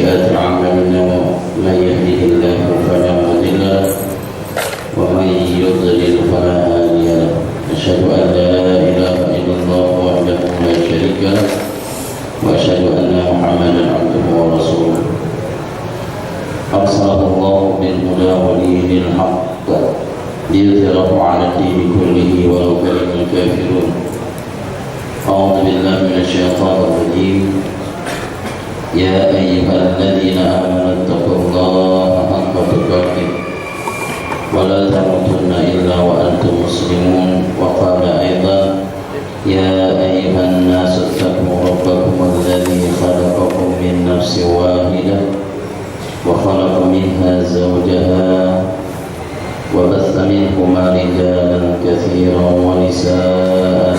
وسيئات أعمالنا من يهده الله فلا مضل له ومن يضلل فلا هادي له أشهد أن لا إله إلا الله وحده لا شريك له وأشهد أن محمدا عبده ورسوله أرسله الله بالهدى ودين الحق ليظهره على الدين كله ولو كره الكافرون. أعوذ بالله من الشيطان الرجيم. يا أيها الذين آمنوا اتقوا الله حق تقاته ولا تموتن إلا وأنتم مسلمون. وقال أيضا يا أيها الناس اتقوا ربكم الذي خلقكم من نفس واحدة وخلق منها زوجها وبث منهما رجالا كثيرا ونساء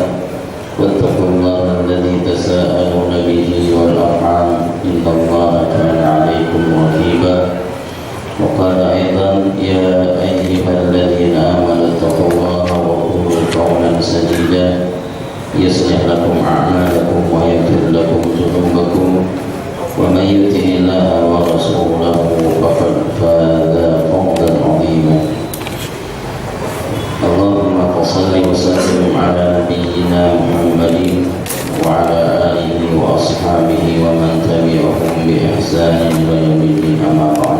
واتقوا الله الذي تساءلون به والأرحام إن الله كان عليكم رقيبا. وقال أيضا يا أيها الذين آمنوا اتقوا الله وقولوا قولا سديدا يصلح لكم أعمالكم ويغفر لكم ذنوبكم ومن يطع الله ورسوله فقد فاز فوزا عظيما. اللهم صل وسلم على نبينا محمد وعلى آله وأصحابه ومن تبعهم بإحسان إلى يوم الدين. أما بعد.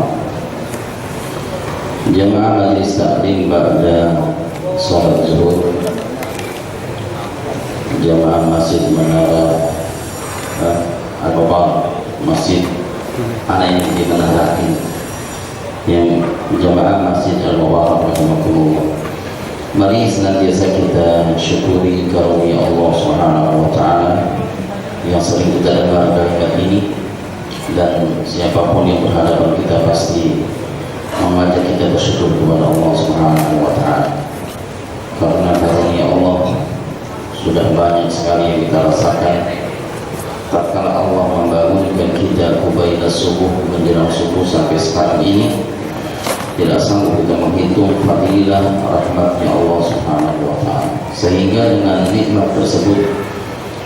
Jamaah Majelis Taklim ba'da salat zuhur, jamaah Masjid Menara Masjid anak ini di Tanah Rakin, yang jamaah Masjid Al-Mubarak rahimakumullah. Mari senantiasa kita syukuri karunia Allah Subhanahu wa taala yang sering kita dengar dari ini, dan siapapun yang berhadapan kita pasti mengajak kita bersyukur kepada Allah Subhanahu wa taala. Karena karunia Allah sudah banyak sekali yang kita rasakan. Tatkala Allah membangunkan kita kubaila subuh, menjelang subuh sampai sekarang ini, tidak sanggup kita menghitung fadilah rahmatnya Allah Subhanahu wa taala. Sehingga dengan nikmat tersebut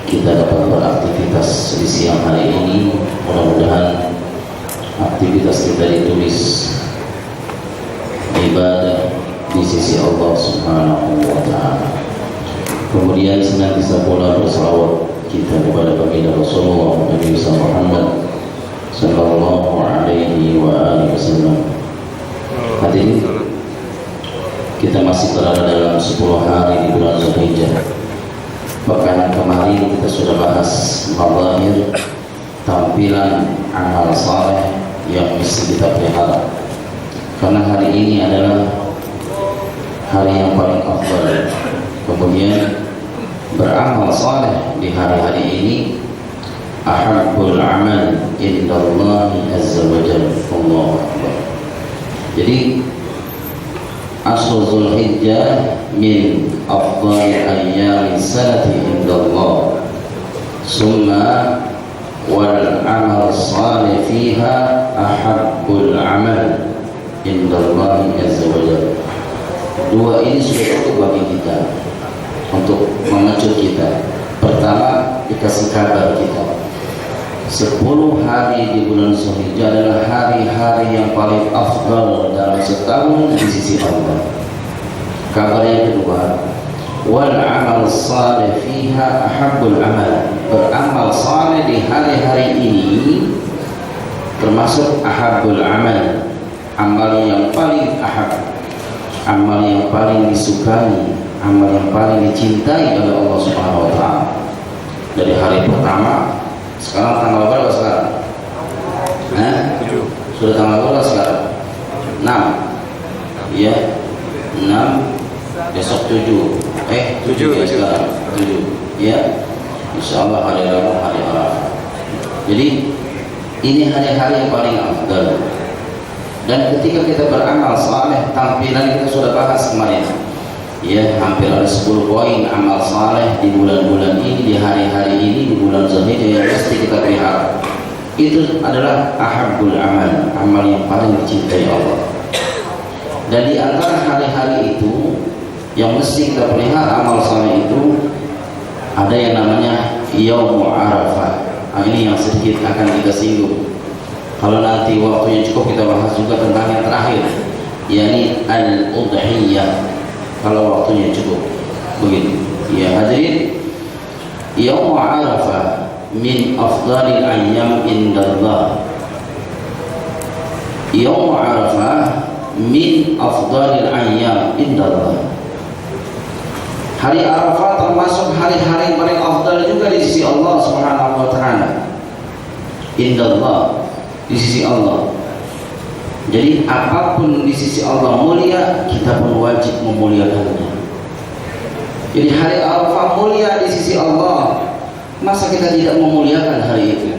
kita dapat beraktivitas di siang hari ini. Mudah-mudahan aktivitas kita ditulis ibadah di sisi Allah Subhanahu wa taala. Kemudian senantiasa pula bersalawat kita kepada baginda Rasulullah Nabi Muhammad sallallahu alaihi wa alihi wasallam. Hadirin, kita masih berada dalam 10 hari di bulan Zulhijjah. Pekan kemarin kita sudah bahas mazahir tampilan amal saleh yang mesti kita pelihara. Karena hari ini adalah hari yang paling afdal. Kemudian beramal saleh di hari-hari ini ahabbul amal indallahi azza wa jalla. Allahu akbar. Jadi asal Zulhijjah min afdali ayyami sanati indallah, summa wal amal salih fiha ahabbul amal indallahi azza wa jalla. Dua ini sudah cukup bagi kita untuk mengecut kita. Pertama, dikasih kabar kita 10 hari di bulan Zulhijjah adalah hari-hari yang paling afdal dalam setahun di sisi Allah. Kabar yang kedua, wal amal salih fiha ahabbul amal. Beramal saleh di hari-hari ini termasuk ahabbul amal, amal yang paling ahab, amal yang paling disukai, amal yang paling dicintai oleh Allah Subhanahu wa taala. Dari hari pertama, sekarang tanggal berapa sekarang? 7. Sudah tanggal berapa sekarang? 6. Ya, 6. Besok 7. 7 ya sekarang. 7. Ya. Insyaallah hari Rabu, hari Arafah. Jadi ini hari-hari yang paling afdal. Dan ketika kita beramal saleh, tampilan kita sudah bahas kemarin. Ya, hampir ada 10 poin amal saleh di bulan-bulan ini, di hari-hari ini, di bulan Zulhijjah yang mesti kita pelihara. Itu adalah ahabbul amal, amal yang paling dicintai Allah. Dan di antara hari-hari itu yang mesti kita pelihara amal saleh itu ada yang namanya Yaumul Arafah. Ini yang sedikit akan kita singgung. Kalau nanti waktunya cukup kita bahas juga tentang yang terakhir, yakni al-udhiyah. Kalau waktunya cukup, begitu. Ya hadirin, Yaum Arafah min afdalil ayyam indallah. Yaum Arafah min afdalil ayyam indallah. Hari Arafah termasuk hari-hari paling afdal juga di sisi Allah Subhanahu wa taala. Indallah, di sisi Allah. Jadi apapun di sisi Allah mulia, kita pun wajib memuliakannya. Jadi hari Arafah mulia di sisi Allah, masa kita tidak memuliakan hari itu?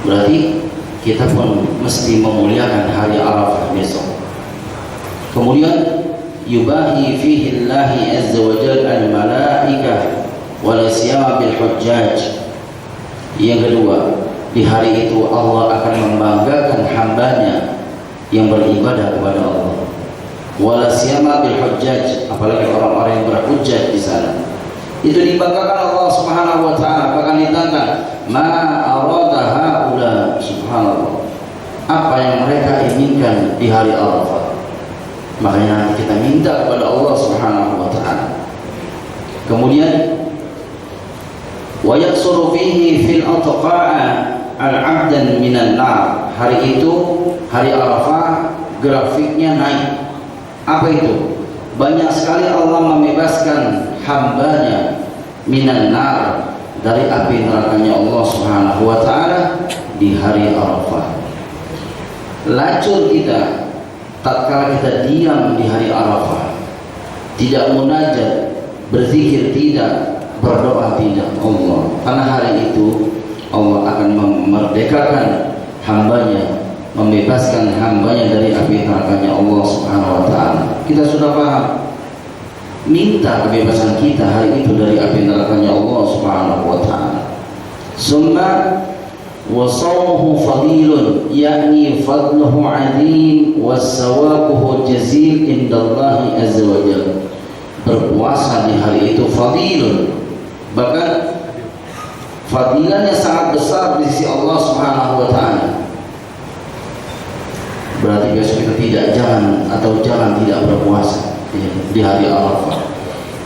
Berarti kita pun mesti memuliakan hari Arafah besok. Kemudian yubahi fihi Allahi azza wa jalla al-malaikah wa la siyama bil hujjaj. Yang kedua, di hari itu Allah akan membanggakan hambanya yang beribadah kepada Allah. Wala siyama bil hujjaj, apalagi orang-orang yang berhujjaj di sana. Itu dibanggakan Allah Subhanahu wa taala, bahkan ditantang, ma arada haula, subhanallah. Apa yang mereka inginkan di hari Arafah. Makanya nanti kita minta kepada Allah Subhanahu wa taala. Kemudian wa yaksuru fihi fil atqa'a al-'abdan minan nar. Hari itu, hari Arafah, grafiknya naik. Apa itu? Banyak sekali Allah membebaskan hambanya minan nar, dari api nerakanya Allah Subhanahu wa taala di hari Arafah. Lacur kita tatkala kita diam di hari Arafah, tidak munajat, berzikir tidak, berdoa tidak, Allah. Karena hari itu Allah akan memerdekakan hambanya, membebaskan hambanya dari api nerakanya Allah Subhanahu wa taala. Kita sudah paham, minta kebebasan kita hari itu dari api nerakanya Allah Subhanahu wa taala. Summa wa shawmuhu fadilun, yakni fadluhu 'azim wa sawabuhu jazil indallahi azza wa jalla. Berpuasa di hari itu fadilun, bahkan fadilahnya sangat besar di sisi Allah Subhanahu wa taala. Berarti besok kita jangan tidak berpuasa di hari Arafah.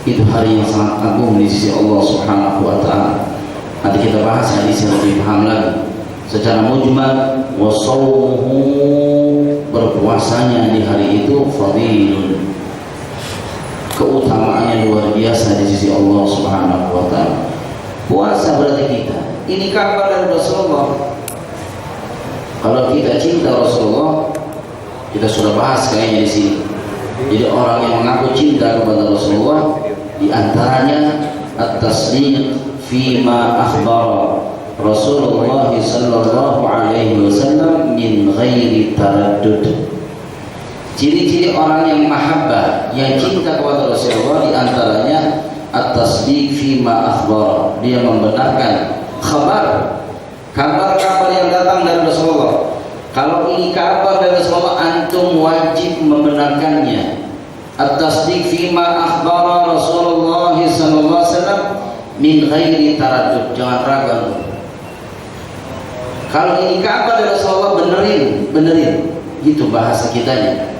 Itu hari yang sangat agung di sisi Allah Subhanahu wa taala. Nanti kita bahas hadis yang lebih paham lagi. Secara mujmal, wa shawmuhu, berpuasanya di hari itu fadilun, keutamaannya luar biasa di sisi Allah Subhanahu wa taala. Puasa berarti kita, ini kabar dari Rasulullah. Kalau kita cinta Rasulullah, kita sudah bahas kayaknya di sini. Jadi orang yang mengaku cinta kepada Rasulullah, di antaranya at-tasdiq fima akhbara Rasulullah sallallahu alaihi wasallam min ghairi taraddud. Ciri-ciri orang yang mahabbah, yang cinta kepada Rasulullah, di antaranya at-tasdiq fima akhbara, dia membenarkan kabar-kabar yang datang dari Rasulullah. Kalau ini kabar dari Rasulullah, antum wajib membenarkannya. At-tasdiq fima akhbara Rasulullah sallallahu alaihi wasallam min ghairi taraddud, jangan ragu. Kalau ini kabar dari Rasulullah, benerin. Gitu bahasa kitanya.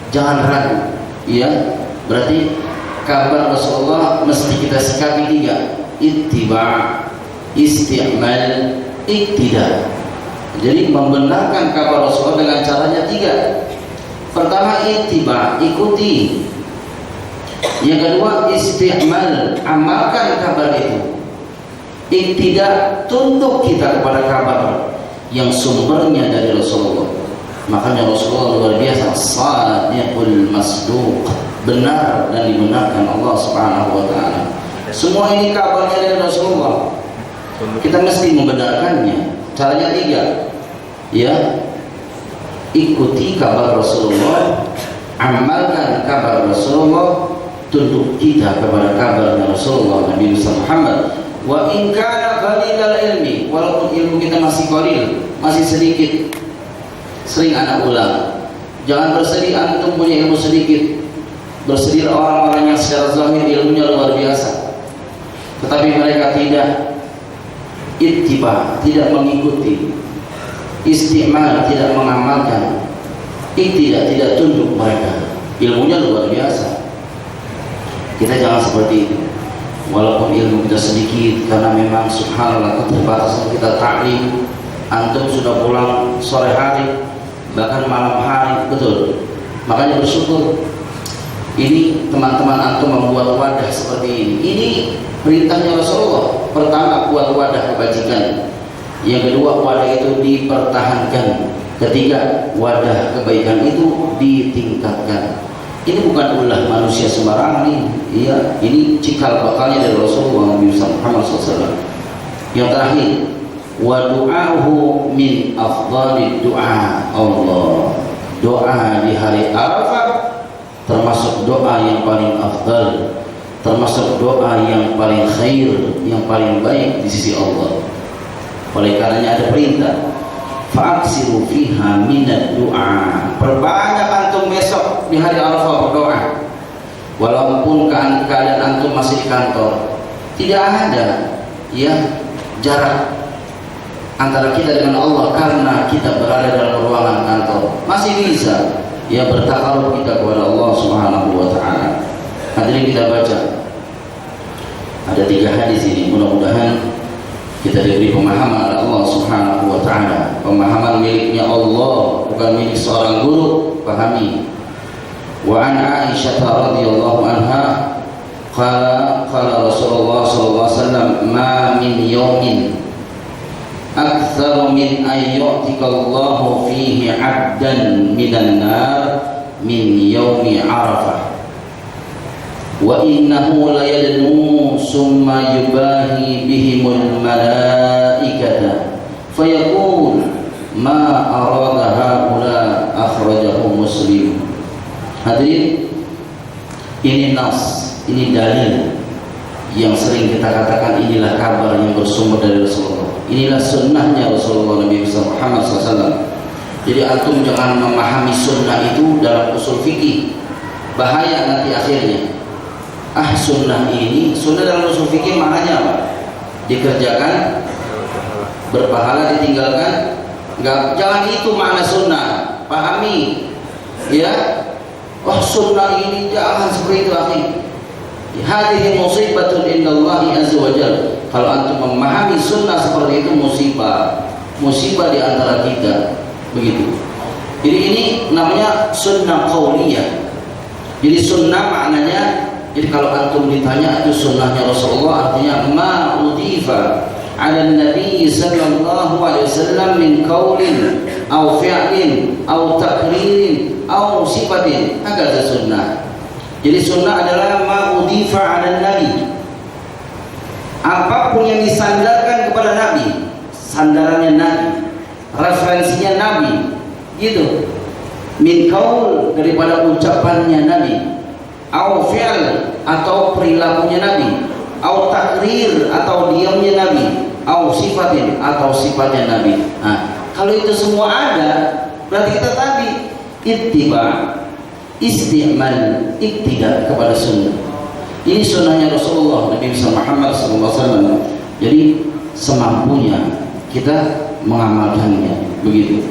Jangan ragu. Ya, berarti kabar Rasulullah mesti kita sikapi tiga: ittiba', isti'mal, iktida. Jadi membenarkan kabar Rasulullah dengan caranya tiga. Pertama, ittiba', ikuti. Yang kedua, isti'mal, amalkan kabar itu. Iktida, tunduk kita kepada kabar yang sumbernya dari Rasulullah. Makanya Rasulullah luar biasa, shadiqul masduq, benar dan dibenarkan Allah Subhanahu wa taala. Semua ini kabarnya dari Rasulullah. Kita mesti membenarkannya. Caranya tiga. Ya. Ikuti kabar Rasulullah, amalkan kabar Rasulullah, tunduk kita kepada kabarnya Rasulullah Nabi Muhammad. Wa in kana qalilal ilmi, walaupun ilmu kita masih qalil, masih sedikit. Sering anak ulang, jangan bersedih antum punya ilmu sedikit. Bersedih orang-orang yang secara zahir ilmunya luar biasa, tetapi mereka tidak ittiba, tidak mengikuti. isti'mal, tidak mengamalkan, tidak tunduk mereka. Ilmunya luar biasa. Kita jangan seperti itu. Walaupun ilmu kita sedikit, karena memang subhanallah keterbatasan kita taklim. Antum sudah pulang sore hari, bahkan malam hari, betul. Makanya bersyukur. Ini teman-teman antum membuat wadah seperti ini. Ini perintahnya Rasulullah. Pertama, buat wadah kebajikan. Yang kedua, wadah itu dipertahankan. Ketiga, wadah kebaikan itu ditingkatkan. Ini bukan ulah manusia sembarangan ini. Iya, ini cikal bakalnya dari Rasulullah Nabi Muhammad SAW. Yang terakhir, wa du'ahu min afdhalid du'a. Allah, doa di hari Arafah termasuk doa yang paling afdal, termasuk doa yang paling khair, yang paling baik di sisi Allah. Oleh karenanya ada perintah, fa'aksiru fiha minad du'a. Perbanyak antum besok di hari Arafah berdoa. Walaupun keadaan antum masih di kantor, tidak ada ya jarak antara kita dengan Allah karena kita berada dalam ruangan kantor, masih bisa ya bertakarub kita kepada Allah Subhanahu wa taala. Hadirin, kita baca ada 3 hadis ini, mudah-mudahan kita diberi pemahaman oleh Allah Subhanahu wa taala. Pemahaman miliknya Allah, bukan milik seorang guru. Pahami. Wa an Aisyah radhiyallahu anha qala Rasulullah sallallahu alaihi wasallam, ma min yawmin aktsar min ayyutika Allahu fihi 'abdan minan nar min yaumi Arafah. Wa innahu la yadnu summa yubahi bihimul malaikata fayaqul ma arada haula, akhrajahu Muslim. Hadirin, ini nas, ini dalil yang sering kita katakan inilah kabar yang bersumber dari Rasulullah. Inilah sunnahnya Rasulullah Nabi Muhammad SAW. Jadi antum jangan memahami sunnah itu dalam usul fikih, bahaya nanti akhirnya. Sunnah ini, sunnah dalam usul fikih maknanya apa? Dikerjakan, berpahala, ditinggalkan. Enggak, jangan itu makna sunnah. Pahami ya. Wah, sunnah ini jangan seperti itu, akhi. Hadhihi musibatun indallahi azza wa jalla. Kalau antum memahami sunnah seperti itu, musibah di antara kita, begitu. Jadi ini namanya sunnah qauliyah. Jadi sunnah maknanya, jadi kalau antum ditanya itu sunnahnya Rasulullah, artinya ma udifa ala nabi sallallahu alaihi wasallam min qaulin aw fi'lin aw takririn aw sifatin, agak sunnah. Jadi sunnah adalah ma udifa ala nabi, apapun yang disandarkan kepada Nabi, sandarannya Nabi, referensinya Nabi, gitu. Min qaul, daripada ucapannya Nabi, au fi'l, atau perilakunya Nabi, au takrir, atau diamnya Nabi, au sifatin, atau sifatnya Nabi. Nah, kalau itu semua ada, berarti kita tadi ittiba, isti'mal, iktidak kepada sunnah. Ini sunnahnya Rasulullah Nabi Muhammad SAW. Jadi semampunya kita mengamalkannya, begitu.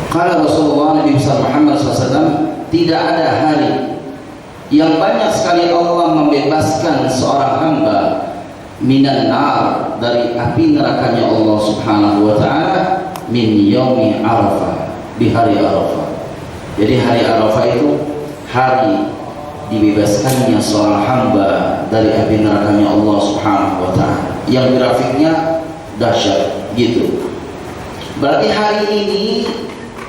Kalau Rasulullah Nabi Muhammad SAW, tidak ada hari yang banyak sekali Allah membebaskan seorang hamba minan nar, dari api nerakanya Allah Subhanahu wa taala, min yaumi Arafah, di hari Arafah. Jadi hari Arafah itu hari dibebaskannya seorang hamba dari api nerakanya Allah Subhanahu wa taala, yang grafiknya dahsyat, gitu. Berarti hari ini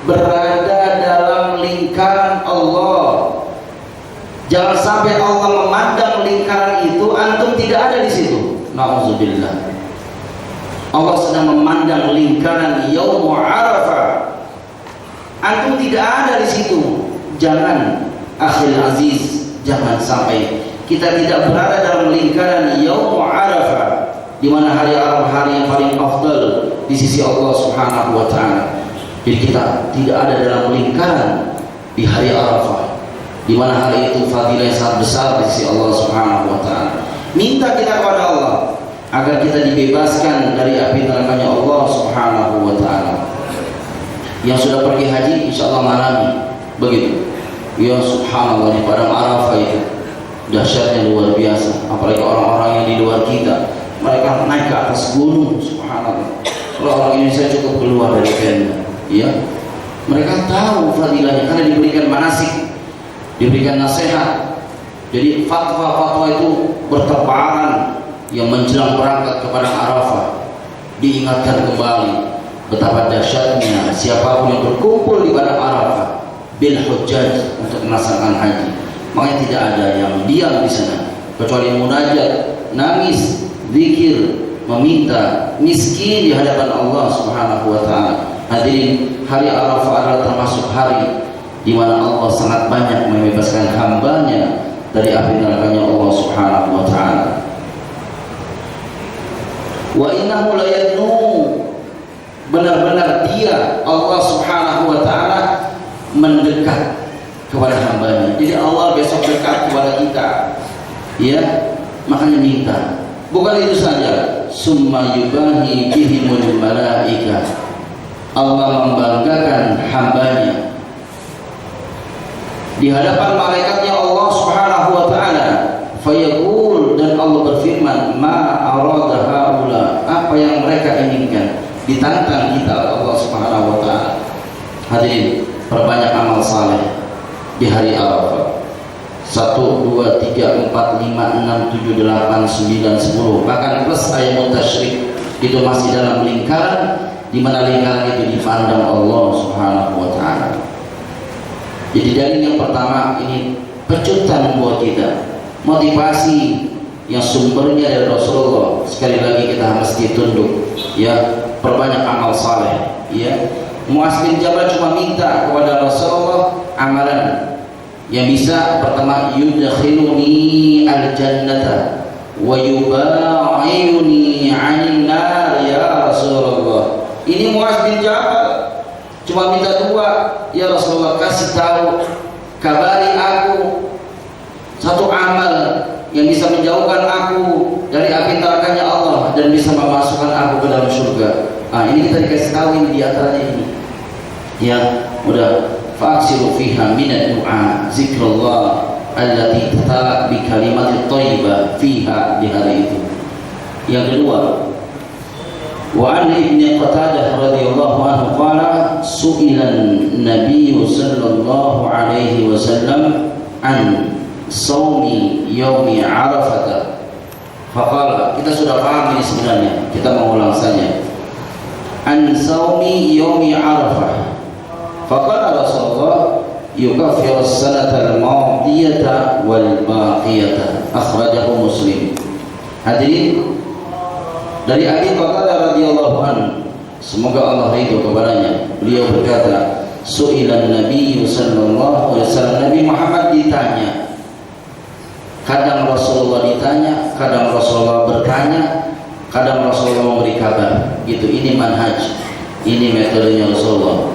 berada dalam lingkaran Allah. Jangan sampai Allah memandang lingkaran itu, antum tidak ada di situ. Nauzubillah. Allah sedang memandang lingkaran Yaum Arafah, antum tidak ada di situ. Jangan, akhil aziz, jangan sampai kita tidak berada dalam lingkaran Yaum Arafah, di mana hari Arafah hari yang paling afdal di sisi Allah Subhanahu wa taala. Jadi kita tidak ada dalam lingkaran di hari Arafah, di mana hari itu fadilah yang sangat besar di sisi Allah Subhanahu wa taala. Minta kita kepada Allah agar kita dibebaskan dari api nerakanya Allah Subhanahu wa taala. Yang sudah pergi haji insyaallah mengalami begitu. Ya subhanallah, di padang Arafah itu dahsyatnya luar biasa. Apalagi orang-orang yang di luar kita, mereka naik ke atas gunung, subhanallah. Kalau orang Indonesia cukup keluar dari tenda, ya. Mereka tahu fadilahnya karena diberikan manasik, diberikan nasihat. Jadi fatwa-fatwa itu bertebaran yang menjelang berangkat ke padang Arafah. Diingatkan kembali betapa dahsyatnya siapapun yang berkumpul di padang Arafah bil hujjaj untuk melaksanakan haji. Makanya tidak ada yang diam di sana kecuali munajat, nangis, zikir, meminta, miskin di hadapan Allah Subhanahu wa taala. Hadirin, hari Arafah adalah termasuk hari di mana Allah sangat banyak membebaskan hambanya dari api nerakanya Allah Subhanahu wa taala. Wa innahu la yadnu, benar-benar dia Allah Subhanahu wa taala mendekat kepada hambanya. Jadi Allah besok dekat kepada kita, ya, makanya minta. Bukan itu saja, summa yubahi bihimul malaika, Allah membanggakan hambanya di hadapan malaikatnya Allah Subhanahu wa taala. Fayaqul, dan Allah berfirman, ma arada haula, apa yang mereka inginkan. Ditantang kita Allah Subhanahu wa taala. Hadirin, perbanyak amal saleh di hari Arafah. 1, 2, 3, 4, 5, 6, 7, 8, 9, 10, bahkan plus ayat tasyrik itu masih dalam lingkaran di mana lingkaran itu dipandang Allah Subhanahu wa taala. Jadi dalil yang pertama ini pecutan buat kita, motivasi yang sumbernya dari Rasulullah. Sekali lagi kita mesti tunduk, ya, perbanyak amal saleh, ya. Muaz bin Jabal cuma minta kepada Rasulullah amalan yang bisa. Pertama, yudkhiluni al-jannata wa yuba'iuni 'anil nar ya Rasulullah. Ini Muaz bin Jabal cuma minta 2, ya Rasulullah, kasih tahu, kabari aku satu amal yang bisa menjauhkan aku dari api nerakanya Allah dan bisa memasukkan aku ke dalam surga. Nah, ini kita dikasih tahu, ini diantaranya ini. Ya, udah, faksiru fiha minad du'a zikrullah allati tatalak bi kalimatit thayyibah fiha, di hari itu. Yang kedua, wa an Ibnu Qatadah radhiyallahu anhu qala su'ila an-nabiy sallallahu alaihi wasallam an shaumi yaumi Arafah. Faqala, kita sudah paham ini sebenarnya, kita mengulang saja. An shaumi yaumi Arafah. Faqala Rasulullah yukaffiru as-sanata al-madiyata wal baqiyata, akhrajahu Muslim. Hadirin, dari Abi Qatadah radhiyallahu anhu, semoga Allah ridho kepadanya, beliau berkata, su'ilan Nabi sallallahu alaihi wasallam, Nabi Muhammad ditanya. Kadang Rasulullah ditanya, kadang Rasulullah bertanya, kadang Rasulullah memberi kabar. Gitu, ini manhaj, ini metodenya Rasulullah.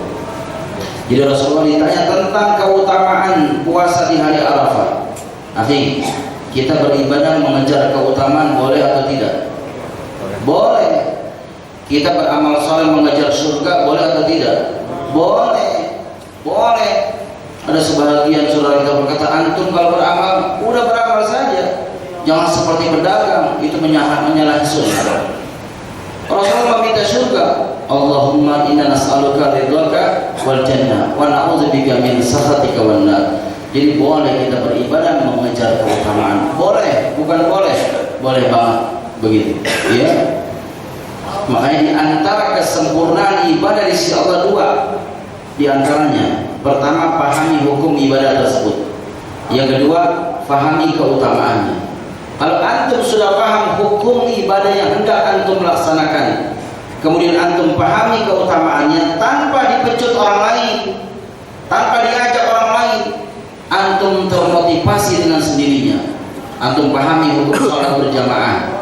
Jadi Rasulullah ditanya tentang keutamaan puasa di hari Arafah. Akhi, kita beribadah mengejar keutamaan boleh atau tidak? Boleh. Kita beramal saleh mengejar surga boleh atau tidak? Boleh. Boleh. Ada sebahagian saudara kita berkata, antum kalau beramal, udah beramal saja, jangan seperti pedagang, itu menyalahi sunnah. Rasulullah meminta surga, Allahumma inna nas'aluka ridhaka wal jannah wa na'udzubika min sakhatika wan nar. Jadi boleh kita beribadah mengejar keutamaan. Boleh, bukan boleh. Boleh banget begitu, ya. Makanya di antara kesempurnaan ibadah di sisi Allah 2. Di antaranya, pertama, pahami hukum ibadah tersebut. Yang kedua, pahami keutamaannya. Kalau antum sudah paham hukum ibadah yang hendak antum laksanakan, kemudian antum pahami keutamaannya tanpa dipecut orang lain, tanpa diajak orang lain, antum termotivasi dengan sendirinya. Antum pahami hukum sholat berjamaah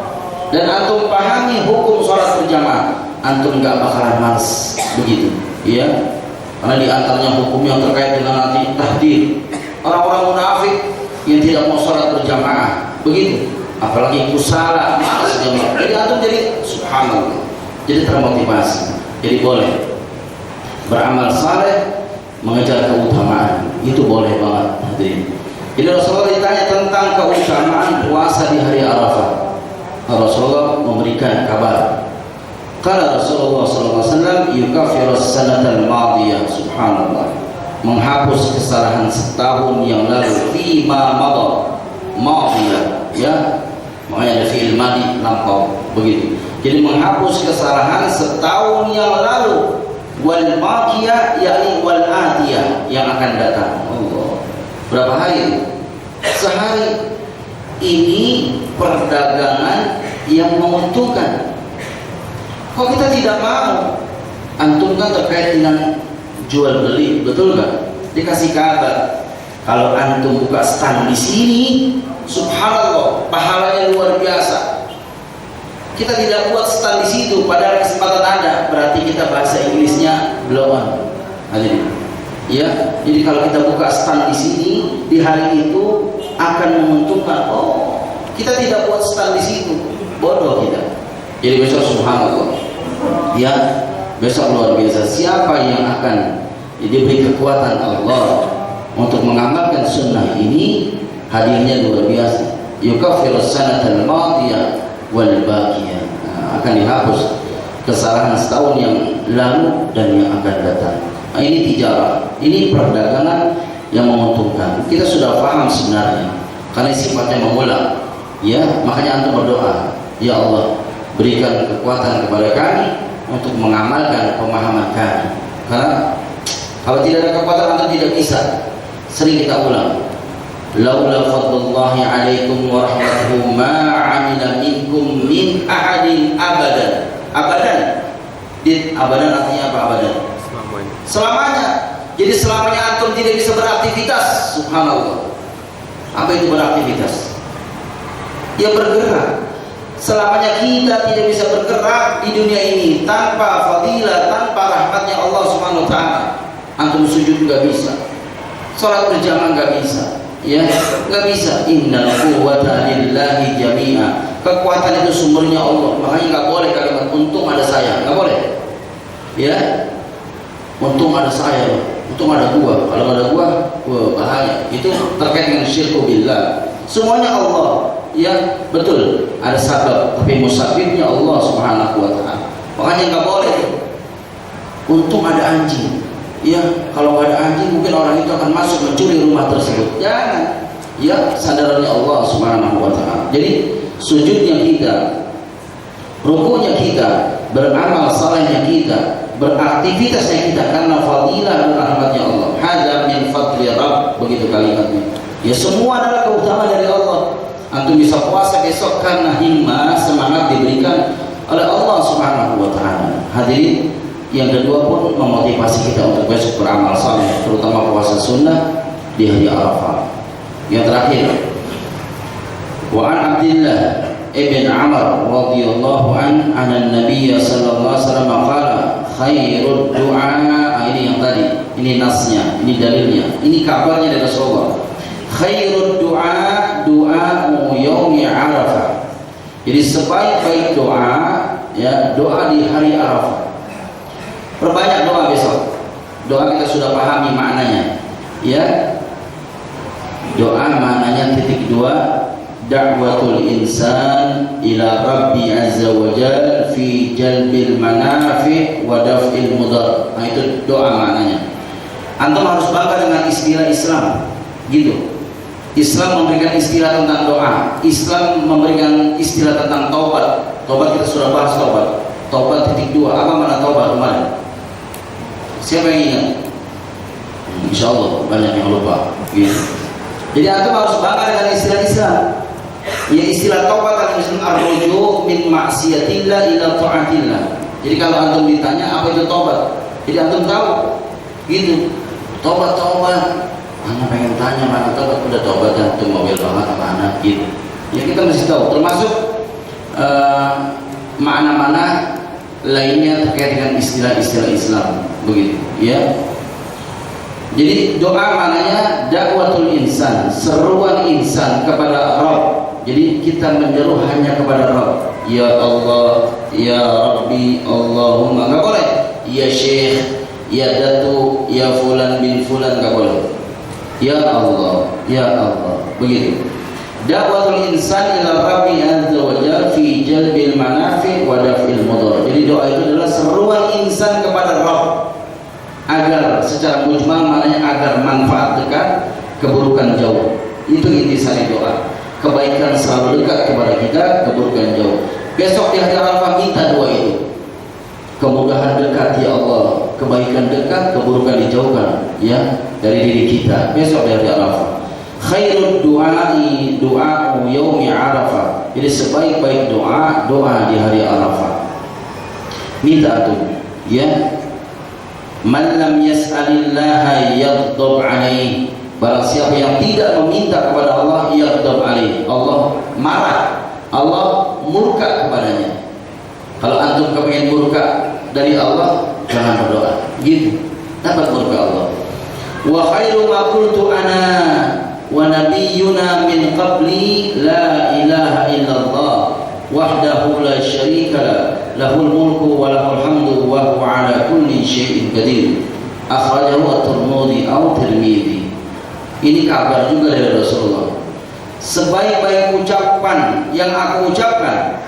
dan antum pahami hukum sholat berjamaah, antum nggak bakalan malas begitu, ya. Karena di antaranya hukum yang terkait dengan nanti tahdir orang-orang munafik yang tidak mau sholat berjamaah, begitu. apalagi kusala, malas jamaah. Jadi antum jadi subhanallah, jadi termotivasi. Jadi boleh beramal saleh, mengejar keutamaan, itu boleh banget hadirin. Jadi Rasulullah ditanya tentang keutamaan puasa di hari Arafah. Rasulullah memberikan kabar. Kala Rasulullah SAW yukaffiru as-sanatal madiyah, subhanallah, menghapus kesalahan setahun yang lalu, fima madha, madiyah, ya, makanya ada fi'il madi, lampau, begitu. Jadi menghapus kesalahan setahun yang lalu, wal baqiyah, yakni wal atiyah, yang akan datang. Allah, berapa hari? Sehari. Ini perdagangan yang menguntungkan. Kok kita tidak mau? Antum kan terkait dengan jual beli, betul nggak? Dikasih kabar kalau antum buka stand di sini, subhanallah, pahalanya luar biasa. Kita tidak buat stand di situ, padahal kesempatan ada. Berarti kita bahasa Inggrisnya blow on. Ya, jadi kalau kita buka stand di sini di hari itu akan menguntungkan. Oh, kita tidak buat stand di situ, bodoh kita. Jadi besok subhanallah, ya, besok luar biasa. Siapa yang akan diberi kekuatan Allah untuk mengamalkan sunnah ini, hadiahnya luar biasa. Yukaffiru as-sanatal madiyah wal baqiyah, akan dihapus kesalahan setahun yang lalu dan yang akan datang. Nah, ini tijarah, ini perdagangan yang menguntungkan. Kita sudah paham sebenarnya, karena sifatnya mengulang. Ya, makanya antum berdoa, ya Allah, berikan kekuatan kepada kami untuk mengamalkan pemahaman kami. Karena kalau tidak ada kekuatan, antum tidak bisa. Sering kita ulang, laula fadlullahi alaikum wa rahmatuhu ma amila minkum min ahadin abadan. Abadan, abadan artinya apa? Abadan, selamanya. Jadi selamanya antum tidak bisa beraktivitas. Subhanallah. Apa itu beraktivitas? Ya, bergerak. Selamanya kita tidak bisa bergerak di dunia ini tanpa fadilah, tanpa rahmatnya Allah Subhanahu wa taala. Antum sujud nggak bisa, salat berjamaah nggak bisa, ya, nggak bisa. Innal quwwata lillahi jami'a. Kekuatan itu sumbernya Allah. Makanya nggak boleh kalimat untung ada saya, nggak boleh. Ya, untung ada saya, untung ada gua. Kalau ada gua bahaya. Itu terkait dengan syirku billah. Semuanya Allah. Ya, betul, ada sabab, tapi musabibnya Allah Subhanahu wa taala. Makanya nggak boleh untung ada anjing. Ya, kalau nggak ada anjing mungkin orang itu akan masuk mencuri rumah tersebut. Jangan. Ya, sandarannya Allah Subhanahu wa taala. Jadi sujudnya kita, rukunya kita, beramal salehnya kita, beraktivitasnya kita karena fadilah dan rahmatnya Allah. Hadza min fadli Rabb, begitu kalimatnya. Ya, semua adalah keutamaan dari Allah. Antum bisa puasa besok karena himmah, semangat diberikan oleh Allah Subhanahu wa taala. Hadirin, yang kedua pun memotivasi kita untuk besok beramal saleh, terutama puasa sunnah di hari Arafah. Yang terakhir, wa an Abdullah ibn Amr radhiyallahu an an-nabiy sallallahu alaihi wasallam qala khairud du'a. Ini yang tadi, ini nasnya, ini dalilnya, ini kabarnya dari Rasulullah. Khairud du'a du'a'u yaumi Arafah. Jadi sebaik-baik doa, ya, doa di hari Arafah. Perbanyak doa besok. Doa kita sudah pahami maknanya, ya. Doa maknanya titik dua, da'watul insan ila Rabbi azza wa jalla fi jalbil manafi wa daf'il mudar. Nah, itu doa maknanya. Antum harus bangga dengan istilah Islam, gitu. Islam memberikan istilah tentang doa. Islam memberikan istilah tentang taubat. Taubat kita sudah bahas taubat. Taubat titik dua. Apa makna taubat kemarin? Siapa yang ingat? Insya Allah banyak yang lupa. Gitu. Jadi antum harus bangga dengan istilah Islam. Ya, istilah taubat al-Islam ar-ruju' min ma'siyatillah ila ta'atillah. Jadi kalau antum ditanya apa itu taubat, jadi antum tahu. Gitu. Taubat. Mana pengen tanya mana taubat, udah taubat dan itu mobil banget mana gitu. Ya, kita mesti tahu termasuk makna-makna lainnya terkait dengan istilah-istilah Islam, begitu, ya. Jadi doa maknanya dakwatul insan, seruan insan kepada Rabb. Jadi kita menyeru hanya kepada Rabb. Ya Allah, Ya Rabbi, Allahumma, nggak boleh. Ya Syekh, Ya Datu, Ya Fulan bin Fulan, nggak boleh. Ya Allah, Ya Allah, begitu. Da'watul insan ila Rabbi azza wa jalla fi jalbil manafi wa daf'il mudhar. Jadi doa itu adalah seruan insan kepada Rabb agar secara mujmal maknanya agar manfaat dekat, keburukan jauh. Itu intisari doa. Kebaikan selalu dekat kepada kita, keburukan jauh. Besok di hari Arafah minta doa itu. Kemudahan dekat ya Allah, kebaikan dekat, keburukan dijauhkan ya dari diri kita. Besok di hari Arafah. Khairud du'ai du'a'u yaumi Arafah. Jadi sebaik-baik doa, doa di hari Arafah. Minta tuh ya. Man lam yas'alillaha yaghdab alaihi. Barang siapa yang tidak meminta kepada Allah, yaghdab alaihi, Allah marah, Allah murka kepadanya. Kalau antum kepengen murka dari Allah, jangan berdoa. Gitu, dapat murka Allah. Wa khairu ma qultu ana wa nabiyyuna min qabli la ilaha illallah wahdahu la syarika lah, lahul mulku wa lahul hamdu wa huwa ala kulli syai'in qadir. Akhrajahu at-Tirmidzi atau Tirmidzi. Ini kabar juga dari Rasulullah. Sebaik-baik ucapan yang aku ucapkan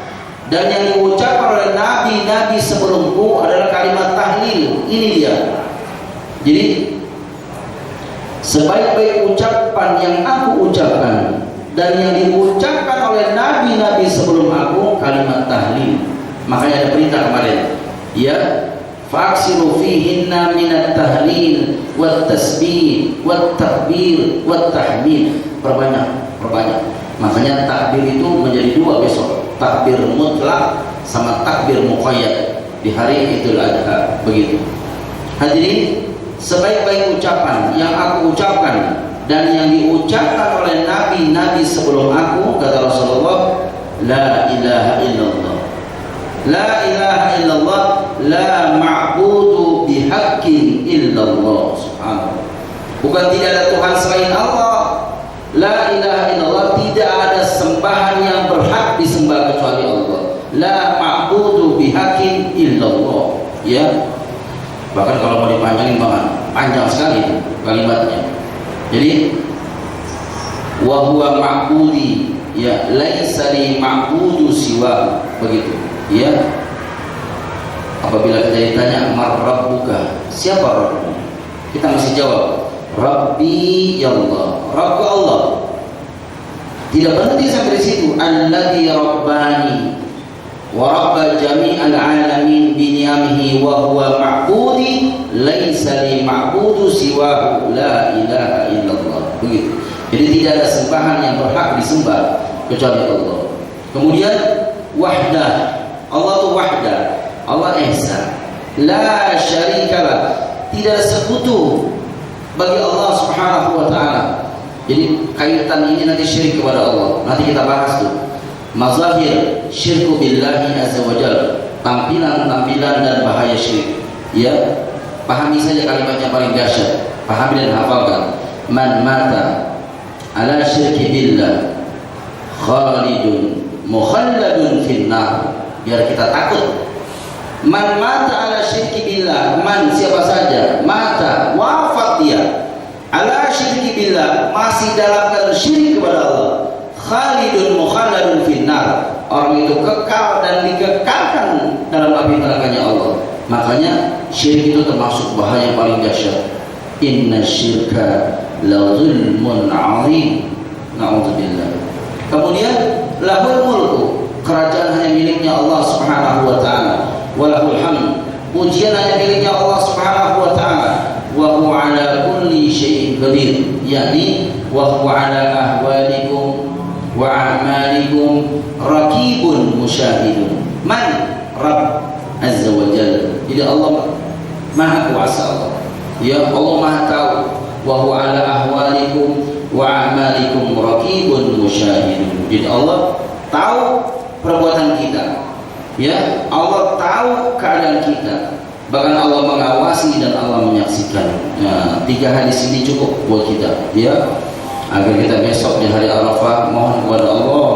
dan yang diucapkan oleh nabi-nabi sebelumku adalah kalimat tahlil. Ini dia. Jadi sebaik-baik ucapan yang aku ucapkan dan yang diucapkan oleh nabi-nabi sebelum aku kalimat tahlil. Makanya ada perintah kemarin, ya, faksiru fihinna minat tahlil wat tasbih wat takbir wat tahmid. Perbanyak. Makanya takbir itu menjadi dua besok, takbir mutlak sama takbir muqayyad di hari Idul Adha. Begitu. Hadirin, sebaik-baik ucapan yang aku ucapkan dan yang diucapkan oleh nabi-nabi sebelum aku, kata Rasulullah, la ilaha illallah. La ilaha illallah, la ma'budu bihaqqin illallah. Subhanallah. Bukan tidak ada Tuhan selain Allah. La ilaha illallah, tidak ada sembahan yang berhak disembah kecuali Allah. La ma'budu bihaqqin illallah. Ya. Bahkan kalau mau dipanjangin banget, panjang sekali kalimatnya. Jadi wa huwa ma'budi, ya, laisa li ma'budu siwa, begitu. Ya, apabila kita ditanya mar rabbuka, siapa Rabbmu, kita mesti jawab Rabbi ya Allah, Rabbku Allah. Tidak berhenti sampai di situ. Alladzi rabbani wa rabba jami'al alamin bi ni'amihi wa huwa ma'budi laisa li ma'budu siwahu la ilaha illallah. Begitu. Jadi tidak ada sembahan yang berhak disembah kecuali Allah. Kemudian wahdah, Allah itu wahda, Allah esa, la syarikalah, tidak ada sekutu bagi Allah Subhanahu wa ta'ala. Jadi kaitan ini nanti syirik kepada Allah, nanti kita bahas tuh mazahir syirku billahi azza wa jalla, tampilan-tampilan dan bahaya syirik. Ya, pahami saja kalimatnya paling dahsyat, pahami dan hafalkan. Man mata ala syirki billah khalidun mukhalladun finnar. Biar kita takut. Man mata ala syirki billah, man siapa saja, mata wafat dia ala syirki billah, masih dalam keadaan syirik kepada Allah, khalidun mukhalladun finnar, orang itu kekal dan dikekalkan dalam api nerakanya Allah. Makanya syirik itu termasuk bahaya yang paling dahsyat. Inna syirka la zulmun azim. Na'udzubillah. Kemudian lahul mulku, kerajaan hanya miliknya Allah Subhanahu wa ta'ala. Walahul hamd, pujian hanya miliknya Allah Subhanahu wa ta'ala. Wa huwa ala kulli syai'in qadir, yakni wa huwa ala ahwalikum wa a'malikum raqibun musyahidun. Man? Rabb azza wa jalla. Jadi Allah maha kuasa Allah. Ya, Allah maha tahu. Wa huwa ala ahwalikum wa a'malikum raqibun musyahidun. Jadi Allah tahu perbuatan kita, ya, Allah tahu keadaan kita, bahkan Allah mengawasi dan Allah menyaksikan. Nah, 3 hadis ini cukup buat kita, ya, agar kita besok di hari Arafah mohon kepada Allah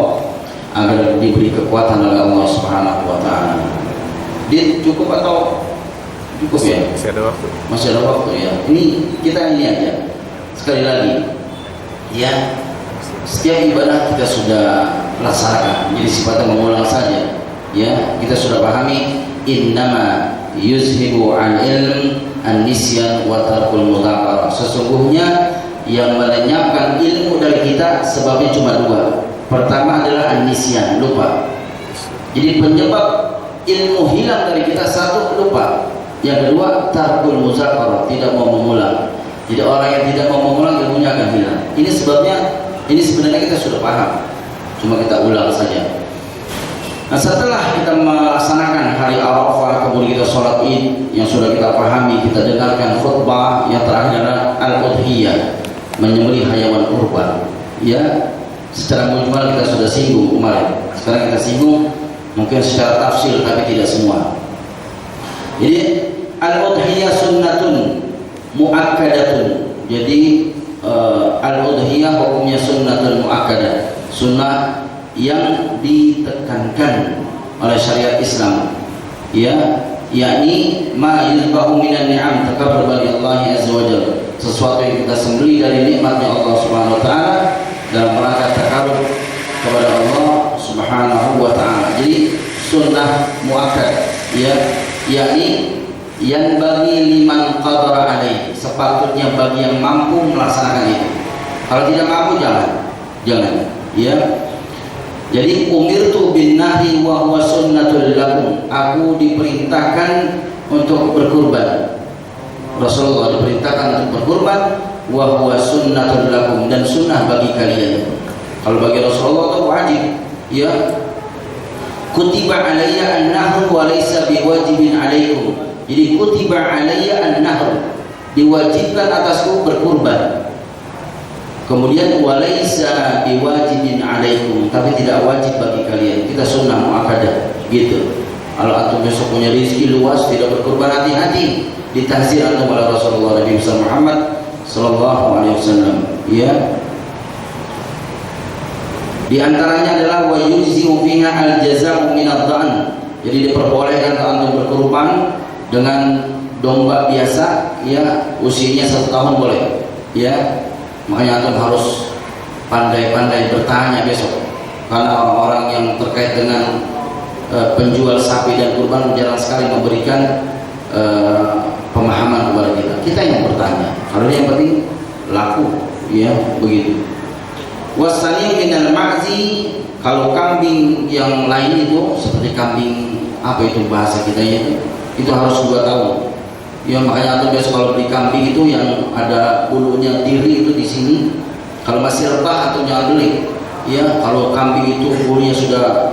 diberi kekuatan oleh Allah Subhanahu wa taala. Cukup atau cukup ya? Masih ada waktu. Masih ada waktu ya. Ini kita ini aja. Sekali lagi, ya, setiap ibadah kita sudah laksanakan. Jadi sifatnya mengulang saja. Ya, kita sudah pahami innama yuzhibu an ilm an-nisyan wa tarkul mudzakarah. Sesungguhnya yang melenyapkan ilmu dari kita sebabnya cuma dua. Pertama adalah an-nisyan, lupa. Jadi penyebab ilmu hilang dari kita satu, lupa. Yang kedua tarkul mudzakarah, tidak mau mengulang. Jadi orang yang tidak mau mengulang ilmunya akan hilang. Ini sebabnya, ini sebenarnya kita sudah paham, cuma kita ulang saja. Nah, setelah kita melaksanakan hari Arafah, kemudian kita sholat Id yang sudah kita pahami, kita dengarkan khutbah, yang terakhir adalah al-udhiyah, menyembelih hayawan kurban. Ya, secara mujmal kita sudah singgung kemarin. Sekarang kita singgung mungkin secara tafsir tapi tidak semua. Jadi al-udhiyah sunnatun muakkadatun. Jadi al-udhiyah hukumnya sunnatun muakkadah, sunnah yang ditekankan oleh syariat Islam, ya, yakni ma yuzbahu minan ni'am taqabbal li Allah azza wa jalla, sesuatu yang kita sembelih dari nikmatnya Allah Subhanahu wa taala dalam rangka takarrub kepada Allah Subhanahu wa taala. Jadi sunnah muakkad, ya, yakni yang bagi liman qadara alaih, sepatutnya bagi yang mampu melaksanakan itu. Kalau tidak mampu jangan, ya. Jadi umirtu bin nahi wa huwa sunnatul lakum, aku diperintahkan untuk berkurban. Rasulullah diperintahkan untuk berkurban, wa huwa sunnatul lakum, dan sunnah bagi kalian. Kalau bagi Rasulullah itu wajib, ya. Kutiba alayya an-nahr wa laysa biwajibin alaikum. Jadi kutiba alayya an-nahr, diwajibkan atasku berkurban. Kemudian walaysa biwajibin alaikum, tapi tidak wajib bagi kalian. Kita sunnah muakkadah gitu. Kalau antum besok punya rezeki luas tidak berkurban, hati-hati, ditahzir antum oleh Rasulullah Nabi Muhammad sallallahu alaihi wasallam, ya. Di antaranya adalah wa yujzi'u fiha al-jazaa'u min ad-dha'n. Jadi diperbolehkan antum berkurban dengan domba biasa, ya, usianya 1 tahun boleh, ya. Makanya antum harus pandai-pandai bertanya besok, karena orang-orang yang terkait dengan penjual sapi dan kurban jarang sekali memberikan pemahaman kepada kita. Kita yang bertanya, kalau yang penting laku, ya, begitu. Wasani minal ma'zi, kalau kambing yang lain itu seperti kambing apa itu bahasa kita itu harus 2 tahun. Ya, makanya antum biasa kalau beli kambing itu yang ada bulunya diri itu di sini. Kalau masih rebah atau jangan beli. Ya, kalau kambing itu bulunya sudah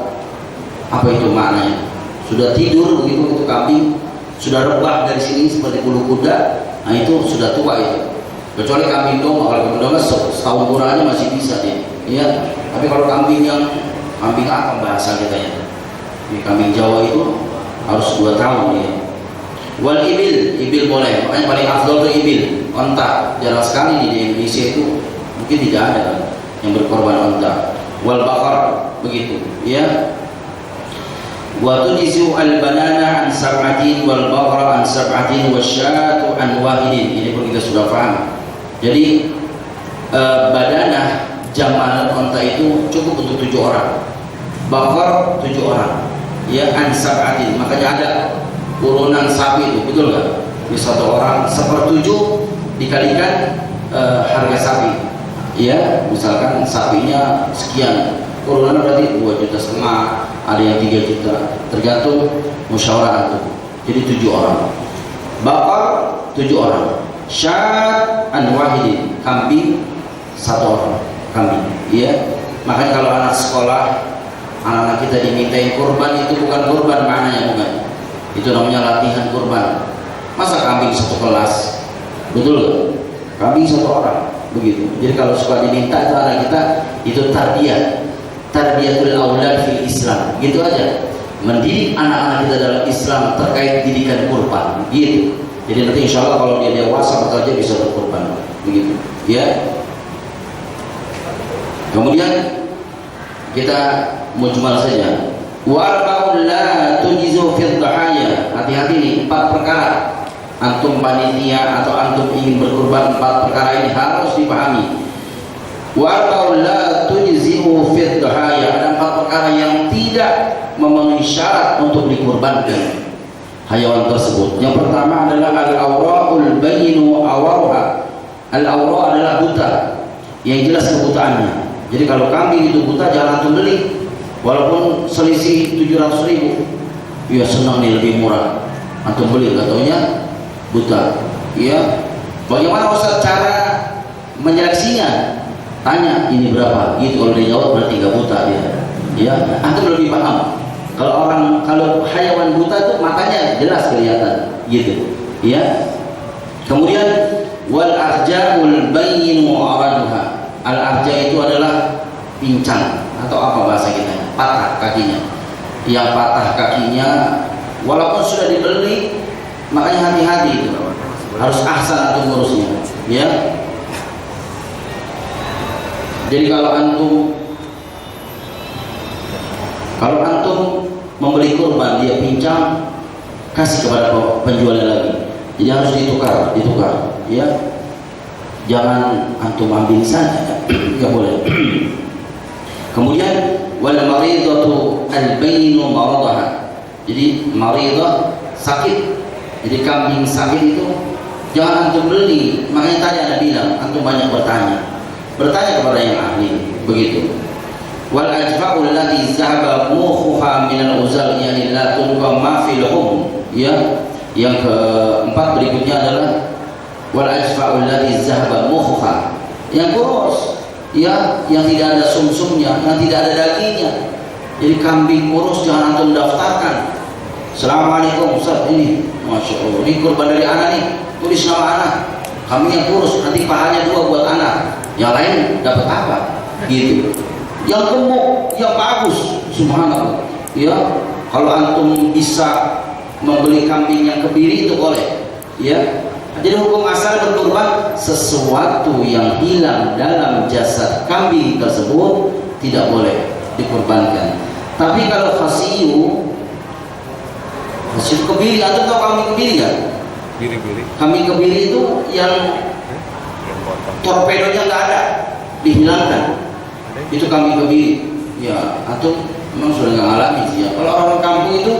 apa itu maknanya? Sudah tidur begitu, itu kambing sudah rebah dari sini seperti bulu kuda. Nah, itu sudah tua itu. Kecuali kambing domba, kalau kambing domba setahun kurang aja masih bisa dia. Ya, tapi kalau kambing yang kambing apa bahasa kita ya? Kambing Jawa itu harus 2 tahun ya. Wal ibil boleh, makanya paling afdal itu ibil, onta. Jarang sekali di Indonesia itu, mungkin tidak ada kan yang berkorban onta. Wal bakar, begitu, ya. Wa tujizu al banana an sab'atin wal bakar an sab'atin wasyatu an wahidin. Ini pun kita sudah paham. Jadi badanah jamaah onta itu cukup untuk 7 orang, bakar 7 orang, ya, an sab'atin. Makanya ada urunan sapi itu, betul nggak? Di 1 orang 1/7 dikalikan harga sapi, ya. Misalkan sapinya sekian, urunan berarti 2,5 juta, ada yang 3 juta, tergantung musyawarah itu. Jadi 7 orang, bakar 7 orang, syat an wahidin, kambing 1 orang, kambing, ya. Makanya kalau anak sekolah, anak-anak kita dimintain kurban, itu bukan kurban maknanya, bukan. Itu namanya latihan kurban. Masa kambing 1 kelas, betul gak? Kambing 1 orang, begitu. Jadi kalau suka diminta itu anak kita, itu tarbiyatul aulad fil Islam, gitu aja. Mendidik anak-anak kita dalam Islam terkait didikan kurban, gitu. Jadi nanti insya Allah kalau dia dewasa bekerja bisa berkurban, begitu, ya. Kemudian kita mujmal saja. Wa arba'un la tujizu fi dhahaya. Hati-hati nih, 4 perkara. Antum panitia atau antum ingin berkurban, 4 perkara ini harus dipahami. Wa arba'un la tujizu fi dhahaya. Ada 4 perkara yang tidak memenuhi syarat untuk dikurbankan hayawan tersebut. Yang pertama adalah al-awra'ul bayyinu awaruha. Al-awra' adalah buta, yang jelas kebutaannya. Jadi kalau kambing itu buta jangan antum beli, walaupun selisih 700.000, ya senang nih lebih murah, antum beli, gak taunya buta. Ya, bagaimana Ustaz cara menyeleksinya? Tanya ini berapa, gitu. Kalau dia jawab berarti gak buta dia. Ya, antum lebih paham. Kalau hayawan buta itu matanya jelas kelihatan, gitu. Ya. Kemudian wal arja'ul bayyinu araduha. Al-arja itu adalah pincang atau apa bahasa kita, patah kakinya. Yang patah kakinya walaupun sudah dibeli, makanya hati-hati itu, harus ahsan untuk ngurusnya, ya. Jadi kalau antum membeli kurban dia pincang, kasih kepada penjualnya lagi. Jadi harus ditukar, ya. Jangan antum ambil saja, nggak boleh. Kemudian wal maridatu al-bayyinu maradaha. Jadi maridah sakit. Jadi kambing sakit itu jangan antum beli. Makanya tadi ada bilang antum banyak bertanya kepada yang ahli, begitu. Wal ajfa'u allati zahaba mukhuha min al-uzal, yani la tulqa ma fi lahum. Ya, yang keempat berikutnya adalah wal ajfa'u allati zahaba mukhuha, yang kurus, ya, yang tidak ada sumsumnya, yang tidak ada dagingnya. Jadi kambing kurus jangan antum daftarkan. Assalamualaikum Ustaz, ini Masya Allah, ini kurban dari anak nih, tulis nama anak. Kambing yang kurus, nanti pahanya 2 buat anak, yang lain dapat apa? Gitu. Yang gemuk, yang bagus, subhanallah. Ya, kalau antum bisa membeli kambing yang kebiri itu boleh. Ya. Jadi hukum asal berkurban sesuatu yang hilang dalam jasad kambing tersebut tidak boleh dikurbankan. Tapi kalau khasiyu kebiri, atau tahu kambing kebiri kan? Kambing kebiri itu yang torpedonya nggak ada, dihilangkan. Itu kambing kebiri. Ya, atau memang sudah nggak alami sih. Ya. Kalau orang kampung itu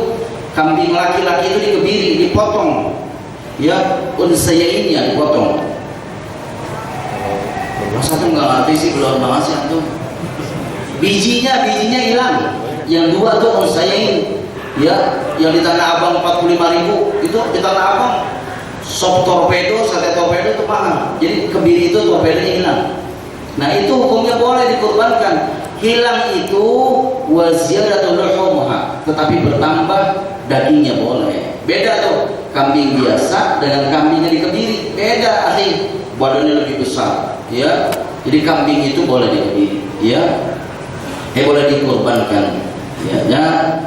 kambing laki-laki itu dikebiri, dipotong. Ya, unsayainya dipotong. Masa tuh nggak ngerti sih, belum banget sih antum. Bijinya hilang. Yang 2 tuh unsayain. Ya, yang di Tanah Abang 45.000 itu di Tanah Abang sop torpedo, sate torpedo itu mahal. Jadi kebiri itu torpedonya hilang. Nah itu hukumnya boleh dikurbankan. Hilang itu waziyadatul luhumha, tetapi bertambah dagingnya boleh. Beda tuh kambing biasa dengan kambingnya dikebiri, beda akhi, badannya lebih besar, ya. Jadi kambing itu boleh dikebiri, ya. Boleh dikurbankan, ya.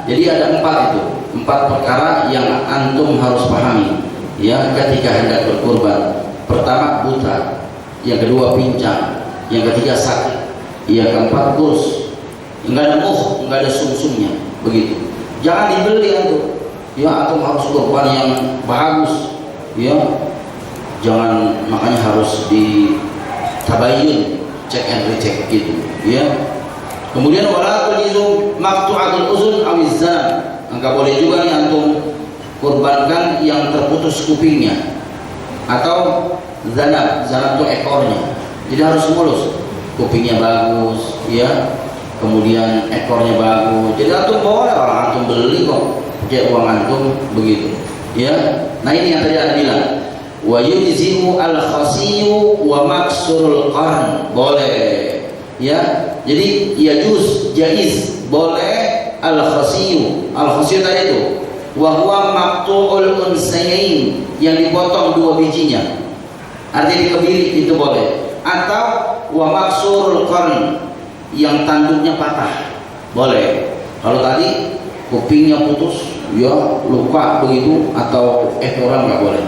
Jadi ada 4 itu, 4 perkara yang antum harus pahami, ya, ketika hendak berkurban. Pertama buta, yang kedua pincang, yang ketiga sakit, yang keempat kurus, enggak ada enggak ada sumsumnya, begitu. Jangan dibeli antum. Ya, antum harus kurban yang bagus, ya. Jangan, makanya harus ditabayun, cek and recheck gitu, ya. Kemudian wala tujizu maqtu'atul uzun awiz zan. Enggak boleh juga nih antum kurbankan yang terputus kupingnya atau zanab itu ekornya. Jadi harus mulus, kupingnya bagus, ya. Kemudian ekornya bagus. Jadi antum boleh, orang antum beli kok, pakai uang antum, begitu, ya. Nah ini yang tadi ada bilang, wa yujzi'u al-khasiyu wa maksurul qarn, boleh, ya. Jadi jaiz, boleh al-khasiyu tadi itu, wa huwa maqtu'ul unsayain, yang dipotong 2 bijinya, artinya dikebiri, itu boleh. Atau wa maksurul qarn, yang tanduknya patah, boleh. Kalau tadi kupingnya putus, ya, luka begitu, atau ekoran nggak boleh.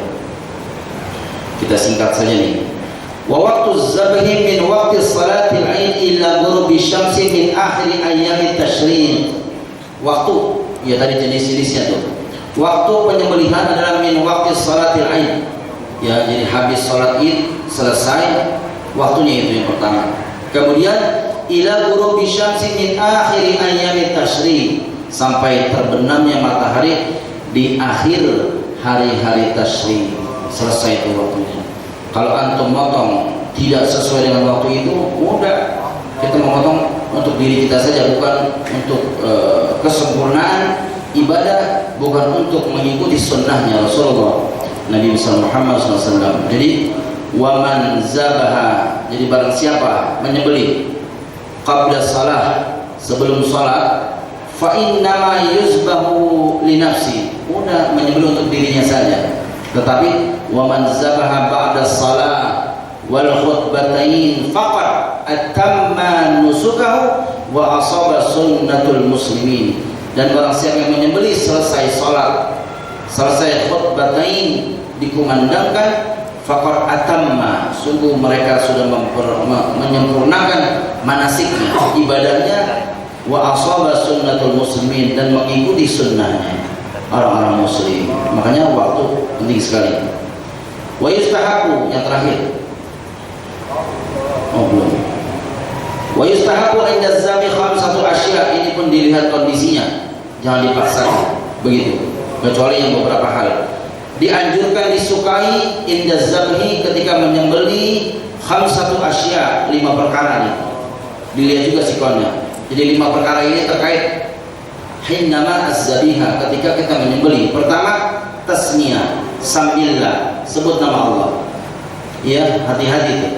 Kita singkat saja nih. Wa waqtu zabhi min waqti salatil Aid illa ghurubi syamsi min akhir ayyamit tasyrik. Waktu ya tadi jenis-jenisnya tuh. Waktu penyembelihan adalah min waqti salatil Aid. Ya, jadi habis salat Id selesai waktunya itu yang pertama. Kemudian ila ghurubi syamsi min akhir ayyamit tasyrik, sampai terbenamnya matahari di akhir hari-hari tasyrik. Selesai itu waktunya. Kalau antum motong tidak sesuai dengan waktu itu, udah kita memotong untuk diri kita saja, bukan untuk kesempurnaan ibadah, bukan untuk mengikuti sunnahnya Rasulullah Nabi Muhammad SAW. Jadi waman zabaha, jadi barang siapa menyembelih qabla salah, sebelum salat, fa innama yuzbahu li nafsi, udah menyembelih untuk dirinya saja. Tetapi waman zabaha ba'da salah wal khutbatain faqad atamma nusukahu wa asaba sunnatul muslimin. Dan barang siapa yang menyembelih selesai salat, selesai khutbatain dikumandangkan, faqad atamma, sungguh mereka sudah menyempurnakan manasiknya, ibadahnya, wa asaba sunnatul muslimin, dan mengikuti sunnahnya orang-orang muslim. Makanya waktu penting sekali. Wa yustahabu, yang terakhir. Oh belum. Wa yustahabu inda zami khamsatu asya, ini pun dilihat kondisinya, jangan dipaksakan begitu, kecuali yang beberapa hal. Dianjurkan, disukai inda zabhi, ketika menyembelih khamsatu asya, 5 perkara nih. Dilihat juga sikonnya. Jadi 5 perkara ini terkait hinnama az-zabiha, ketika kita menyembelih. Pertama, tasmiyah, sambillah, sebut nama Allah. Ya, hati-hati tuh.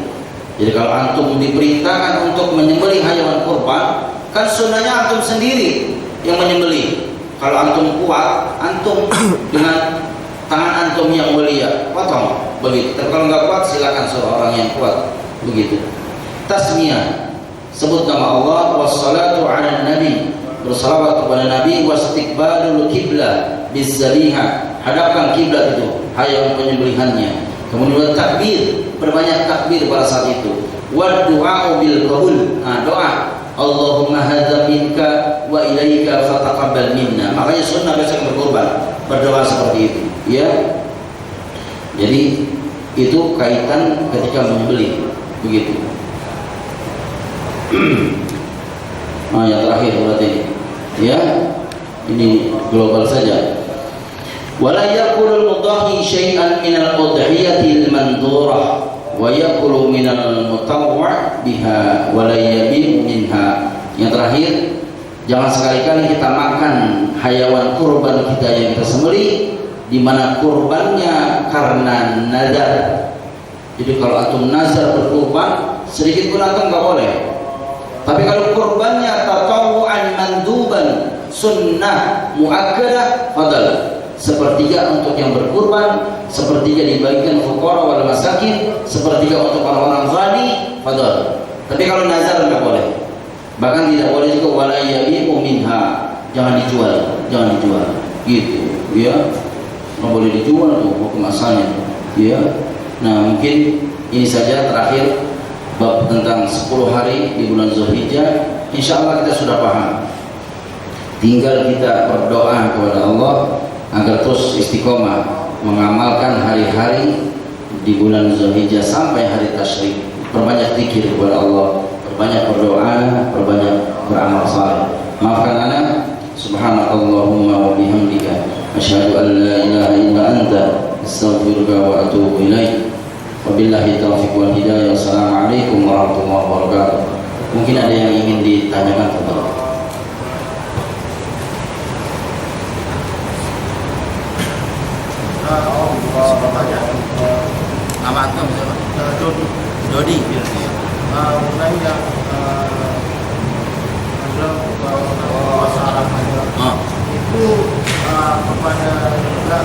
Jadi kalau antum diperintahkan untuk menyembelih hayawan kurban, kan sunnahnya antum sendiri yang menyembelih. Kalau antum kuat, antum dengan tangan antum yang mulia potong begitu. Tapi kalau nggak kuat, silakan suruh orang yang kuat begitu. Tasmiyah, sebut nama Allah, wassalatu ala nabi, bersalawat kepada Nabi, wastiqbalul kiblah bizzabiha, hadapkan kiblat itu hayawan penyembelihannya. Kemudian takbir, perbanyak takbir pada saat itu. Wa du'a bil qabul, doa Allahumma hadza minka wa ilaika fataqabbal minna. Makanya sunnah besok berkorban, berdoa seperti itu, ya. Jadi itu kaitan ketika menyembelih begitu. Yang terakhir berarti, ya, ini global saja. Wala yaqulul mudhahi syai'an minal udhiyatil mandurah wa yaqulu minal mutawwa' biha wa la yabi'u minha. Yang terakhir, jangan sekali-kali kita makan hayawan kurban kita yang kita sembelih di mana kurbannya karena nazar. Jadi kalau antum nazar berkurban, sedikit pun antum enggak boleh. Tapi kalau kurbannya tatawu'an manduban, sunnah muakkadah, fadal. Sepertiga untuk yang berkurban, sepertiga dibagikan fuqara wal masakin, sepertiga untuk orang-orang ghani, fadal. Tapi kalau nazar enggak boleh. Bahkan tidak boleh juga wala yabi'u minha, jangan dijual, jangan dijual. Gitu, ya. Enggak boleh dijual tuh hukum asalnya, ya. Nah, mungkin ini saja terakhir bab tentang 10 hari di bulan Zulhijjah. Insyaallah kita sudah paham. Tinggal kita berdoa kepada Allah agar terus istiqomah mengamalkan hari-hari di bulan Zulhijjah sampai hari tasyrik. Perbanyak zikir kepada Allah, perbanyak berdoa, perbanyak beramal saleh. Maafkan ana, subhanakallahumma wa bihamdika, asyhadu an la ilaha illa anta, astaghfiruka wa atubu ilaik. Wabillahi taufiq wal hidayah. Assalamualaikum warahmatullahi wabarakatuh. Mungkin ada yang ingin ditanyakan tentang nama antum siapa? Dodi. Mulai yang bahasa Arab itu kepada juga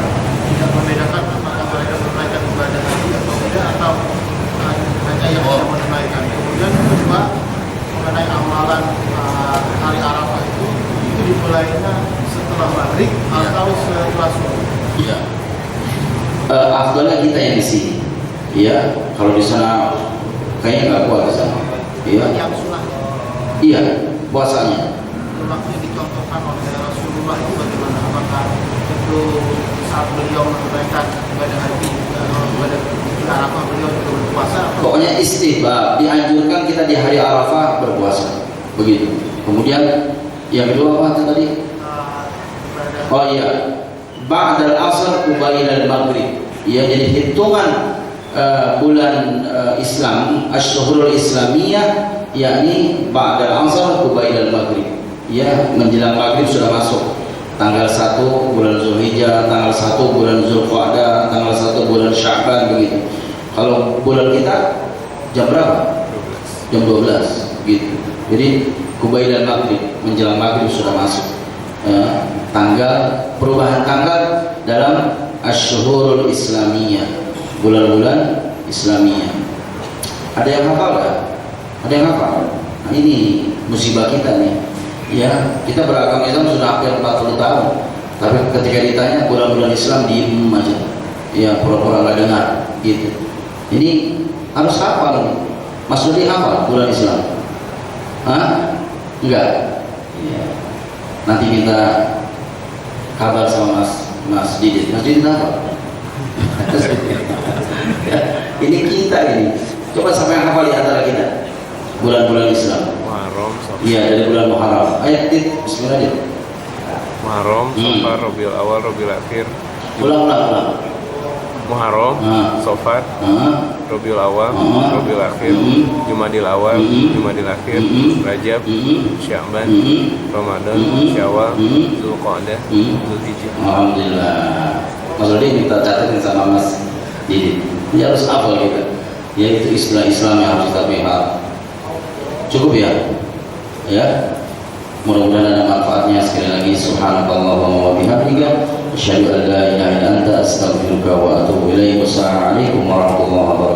tidak membedakan apakah mereka menunaikan ibadah haji atau tidak, atau hanya yang tidak menunaikan. Kemudian kedua, mengenai amalan hari Arafah itu dimulainya setelah maghrib atau setelah subuh? Iya. Afdalnya kita yang di sini. Ya, kalau di sana Kayaknya nggak kuat di sana. Iya. Yang sunnah. Iya, puasanya. Waktu dicontohkan oleh Rasulullah itu bagaimana? Apakah itu saat beliau menunaikan ibadah haji, ibadah di Arafah beliau juga berpuasa? Pokoknya istihbab, dianjurkan kita di hari Arafah berpuasa. Begitu. Kemudian yang kedua apa tadi? Oh iya, ba'dal asr ubailal maghrib. Ya, jadi hitungan bulan Islam, asyhurul islamiyah, yakni ba'dal asr ubailal maghrib. Ya, menjelang maghrib sudah masuk. Tanggal 1 bulan Zulhijjah, tanggal 1 bulan Zulqa'dah, tanggal 1 bulan Sya'ban begitu. Kalau bulan kita jam berapa? 12. Jam 12 gitu. Jadi kubailal maghrib, menjelang maghrib sudah masuk. Tanggal, perubahan tanggal dalam asyhurul islamiyah, bulan-bulan Islamiyah. Ada yang hafal nggak? Ada yang hafal? Nah, ini musibah kita nih. Ya, kita beragama Islam sudah hampir 40 tahun, tapi ketika ditanya bulan-bulan Islam diem aja. Ya, pura-pura nggak dengar gitu. Ini harus hafal. Mas Dodi hafal bulan Islam? Hah? Enggak? Ya. Nanti kita kabar sama Mas Didit. Mas Didit apa? Ini kita ini. Coba sampai hafal di antara kita bulan-bulan Islam. Muharram, Iya, dari bulan Muharram. Ayat Dit, bismillah Dit. Muharram, Safar, Rabiul Awal, Rabiul Akhir. Ulang. Muharram, Safar, Rabiul Awal, Rabiul Akhir, Jumadil Awal, Jumadil Akhir, Rajab, Sya'ban, Ramadan, Syawal, Zulqa'dah, Zulhijjah. Alhamdulillah. Mas Dodi minta catatin sama Mas Didit. Ini harus hafal kita. Yaitu istilah Islam yang harus kita paham. Cukup ya? Ya. Mudah-mudahan ada manfaatnya. Sekali lagi subhanakallahumma wa bihamdika asyhadu an la ilaha illa anta astaghfiruka wa atubu ilaik. Wassalamualaikum warahmatullahi wabarakatuh.